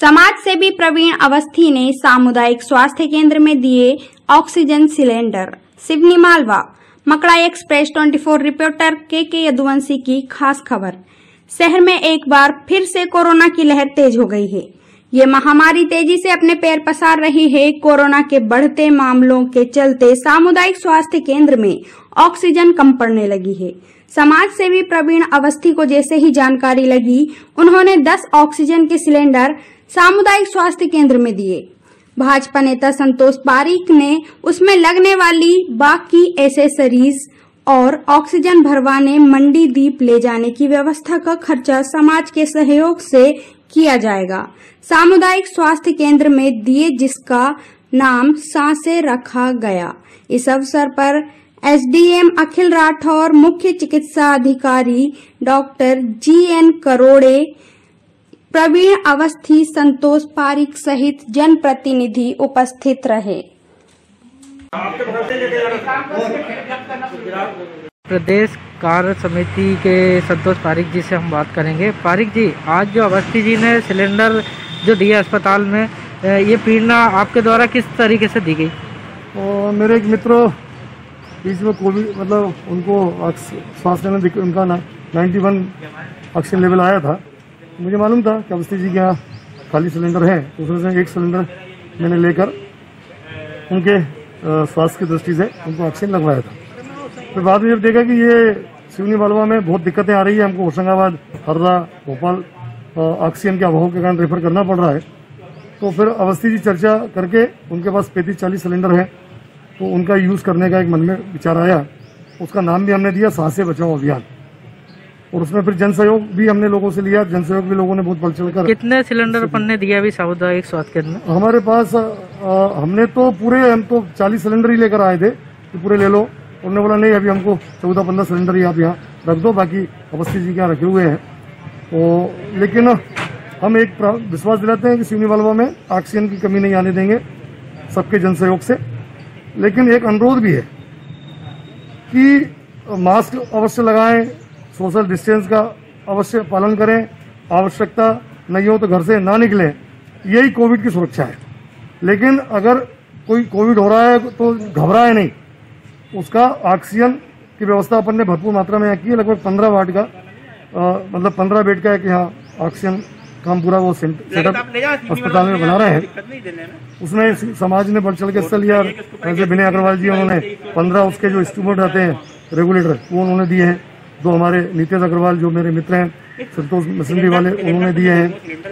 समाज सेवी प्रवीण अवस्थी ने सामुदायिक स्वास्थ्य केंद्र में दिए ऑक्सीजन सिलेंडर। सिवनी मालवा। मकड़ा एक्सप्रेस 24 रिपोर्टर के यदुवंशी की खास खबर। शहर में एक बार फिर से कोरोना की लहर तेज हो गई है। ये महामारी तेजी से अपने पैर पसार रही है। कोरोना के बढ़ते मामलों के चलते सामुदायिक स्वास्थ्य केंद्र में ऑक्सीजन कम पड़ने लगी है। समाज सेवी प्रवीण अवस्थी को जैसे ही जानकारी लगी, उन्होंने 10 ऑक्सीजन के सिलेंडर सामुदायिक स्वास्थ्य केंद्र में दिए। भाजपा नेता संतोष पारीक ने उसमें लगने वाली बाकी एसेसरीज और ऑक्सीजन भरवाने मंडी दीप ले जाने की व्यवस्था का खर्चा समाज के सहयोग से किया जाएगा। सामुदायिक स्वास्थ्य केंद्र में दिए जिसका नाम सांसे रखा गया। इस अवसर पर एसडीएम अखिल राठौर, मुख्य चिकित्सा अधिकारी डॉक्टर GN करोड़े, प्रवीण अवस्थी, संतोष पारीक सहित जनप्रतिनिधि उपस्थित रहे। प्रदेश कार्य समिति के संतोष पारीक जी से हम बात करेंगे। पारीक जी, आज जो अवस्थी जी ने सिलेंडर जो दिया अस्पताल में, ये प्रेरणा आपके द्वारा किस तरीके से दी गई? और मेरे एक मित्र बीच में कोविड उनको सांस लेने उनका 91 ऑक्सीजन लेवल आया था। मुझे मालूम था कि अवस्थी जी के यहाँ खाली सिलेंडर है, तो उसमें से एक सिलेंडर मैंने लेकर उनके स्वास्थ्य की दृष्टि से उनको ऑक्सीजन लगवाया था। फिर बाद में जब देखा कि ये सिवनी मालवा में बहुत दिक्कतें आ रही है, हमको होशंगाबाद, हरदा, भोपाल ऑक्सीजन के अभाव के कारण रेफर करना पड़ रहा है, तो फिर अवस्थी जी चर्चा करके उनके पास 35-40 सिलेंडर है, तो उनका यूज करने का एक मन में विचार आया। उसका नाम भी हमने दिया सांसे बचाओ अभियान, और उसमें फिर जन सहयोग भी हमने लोगों से लिया। जन सहयोग भी लोगों ने बहुत बढ़ चढ़कर। कितने सिलेंडर अपन ने दिया अभी सामुदायिक स्वास्थ्य केंद्र में? हमारे पास हमने तो हम तो 40 सिलेंडर ही लेकर आए थे कि पूरे ले लो। उन्होंने बोला नहीं, अभी हमको 14-15 सिलेंडर ही आप यहाँ रख दो, बाकी अवस्थी जी के यहाँ रखे हुए हैं। तो लेकिन हम एक विश्वास दिलाते हैं कि सिवनी मालवा में ऑक्सीजन की कमी नहीं आने देंगे, सबके जन सहयोग से। लेकिन एक अनुरोध भी है कि मास्क अवश्य लगाएं, सोशल डिस्टेंस का अवश्य पालन करें, आवश्यकता नहीं हो तो घर से ना निकलें, यही कोविड की सुरक्षा है। लेकिन अगर कोई कोविड हो रहा है तो घबराए नहीं। उसका ऑक्सीजन की व्यवस्था अपन ने भरपूर मात्रा में यहाँ की है। लगभग 15 वाट का मतलब 15 बेड का एक यहाँ ऑक्सीजन काम पूरा वो सेटअप अस्पताल में बना रहे हैं। उसमें समाज ने बढ़ चढ़ के हिस्सा लिया। जैसे विनय अग्रवाल जी, उन्होंने 15 उसके जो इंस्ट्रूमेंट रहते हैं रेगुलेटर, वो उन्होंने दिए हैं। 2 हमारे नीतेश अग्रवाल जो मेरे मित्र हैं, संतोष मसंदी वाले, उन्होंने दिए हैं।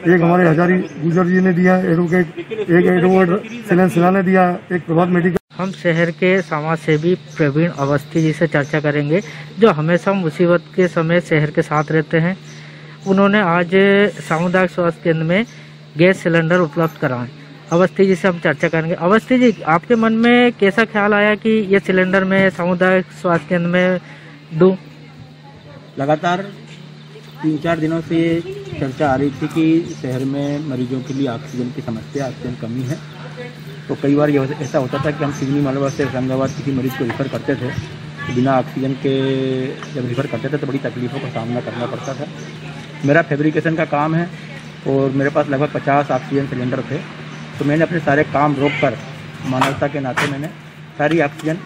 एक हमारे हजारी गुजर जी ने दिया है, एक एडवोकेट सिला ने दिया, एक प्रभात मेडिकल। हम शहर के समाज सेवी प्रवीण अवस्थी जी से चर्चा करेंगे, जो हमेशा मुसीबत के समय शहर के साथ रहते हैं। उन्होंने आज सामुदायिक स्वास्थ्य केंद्र में गैस सिलेंडर उपलब्ध कराए। अवस्थी जी से हम चर्चा करेंगे। अवस्थी जी, आपके मन में कैसा ख्याल आया कि ये सिलेंडर में सामुदायिक स्वास्थ्य केंद्र में दूं? लगातार 3-4 दिनों से ये चर्चा आ रही थी कि शहर में मरीजों के लिए ऑक्सीजन की समस्या, ऑक्सीजन कमी है। तो कई बार ये ऐसा होता था कि हम सिवनी मालवा से होशंगाबाद किसी मरीज को रिफ़र करते थे, तो बिना ऑक्सीजन के जब रिफ़र करते थे तो बड़ी तकलीफ़ों का सामना करना पड़ता था। मेरा फैब्रिकेशन का काम है और मेरे पास लगभग 50 ऑक्सीजन सिलेंडर थे। तो मैंने अपने सारे काम रोक कर मानवता के नाते मैंने सारी ऑक्सीजन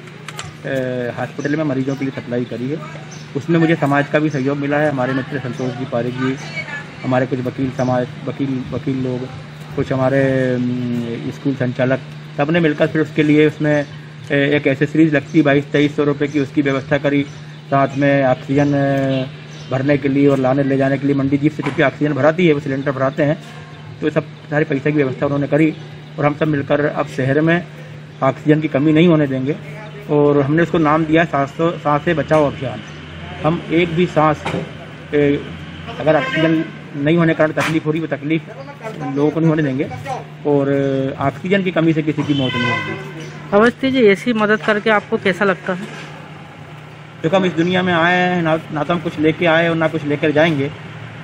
हॉस्पिटल में मरीजों के लिए सप्लाई करी है। उसमें मुझे समाज का भी सहयोग मिला है। हमारे मित्र संतोष जी पारीक जी, हमारे कुछ वकील लोग, कुछ हमारे स्कूल संचालक, सब ने मिलकर फिर उसके लिए उसमें एक एसेसरीज लगती 2200-2300 रुपये की, उसकी व्यवस्था करी। साथ में ऑक्सीजन भरने के लिए और लाने ले जाने के लिए मंडी जीप से क्योंकि ऑक्सीजन भराती है, वो सिलेंडर भराते हैं, तो सब सारे पैसे की व्यवस्था उन्होंने करी। और हम सब मिलकर अब शहर में ऑक्सीजन की कमी नहीं होने देंगे, और हमने उसको नाम दिया सांसे बचाओ अभियान। हम एक भी सांस अगर ऑक्सीजन नहीं होने के कारण तकलीफ हो रही, वो तकलीफ लोगों को नहीं होने देंगे, और ऑक्सीजन की कमी से किसी की मौत नहीं होगी। अवस्थी जी, ऐसी मदद करके आपको कैसा लगता है? देखो, हम इस दुनिया में आए हैं, ना तो हम कुछ लेके आए और ना कुछ लेकर जाएंगे,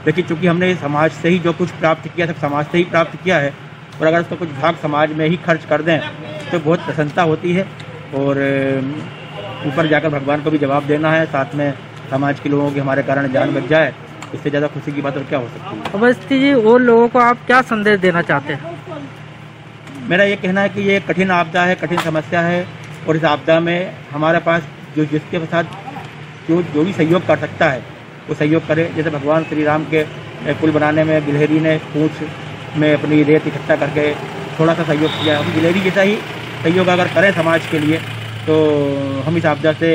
लेकिन चूंकि हमने समाज से ही जो कुछ प्राप्त किया, सब समाज से ही प्राप्त किया है, और अगर उसका कुछ भाग समाज में ही खर्च कर दें तो बहुत प्रसन्नता होती है। और ऊपर जाकर भगवान को भी जवाब देना है, साथ में समाज के लोगों की हमारे कारण जान बच जाए इससे ज़्यादा खुशी की बात और क्या हो सकती है। अवस्थी जी, वो लोगों को आप क्या संदेश देना चाहते हैं? मेरा ये कहना है कि ये कठिन आपदा है, कठिन समस्या है, और इस आपदा में हमारे पास जिसके साथ जो भी सहयोग कर सकता है वो सहयोग करे। जैसे भगवान श्री राम के पुल बनाने में गिलहरी ने पूंछ में अपनी रेत इकट्ठा करके थोड़ा सा सहयोग किया, हम गिलहरी जैसा ही सहयोग अगर करें समाज के लिए तो हम इस आपदा से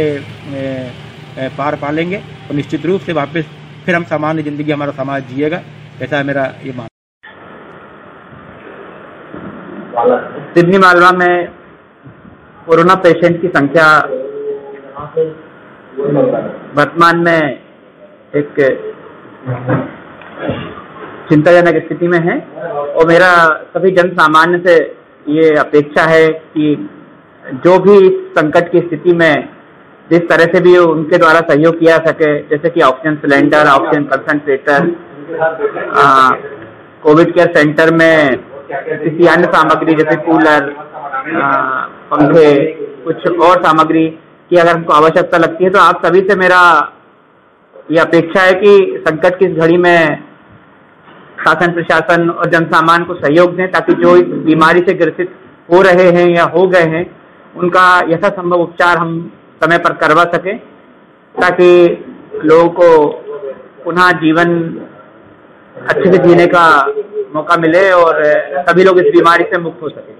पार पा लेंगे और निश्चित रूप से वापस फिर हम सामान्य जिंदगी हमारा समाज जिएगा। ऐसा है मेरा ये मानना। सिडनी मालवा में कोरोना पेशेंट की संख्या वर्तमान में एक चिंताजनक स्थिति में है, और मेरा सभी जन सामान्य से ये अपेक्षा है कि जो भी इस संकट की स्थिति में जिस तरह से भी उनके द्वारा सहयोग किया सके, जैसे कि oxygen cylinder, oxygen concentrator, Covid care centre में किसी अन्य सामग्री जैसे कूलर, पंखे, कुछ और सामग्री की अगर हमको आवश्यकता लगती है तो आप सभी से मेरा ये अपेक्षा है कि संकट की इस घड़ी में शासन, प्रशासन और जनसामान्य को सहयोग दें, ताकि जो इस बीमारी से ग्रसित हो रहे हैं या हो गए हैं उनका यथासंभव उपचार हम समय पर करवा सकें, ताकि लोगों को पुनः जीवन अच्छे से जीने का मौका मिले और सभी लोग इस बीमारी से मुक्त हो सकें।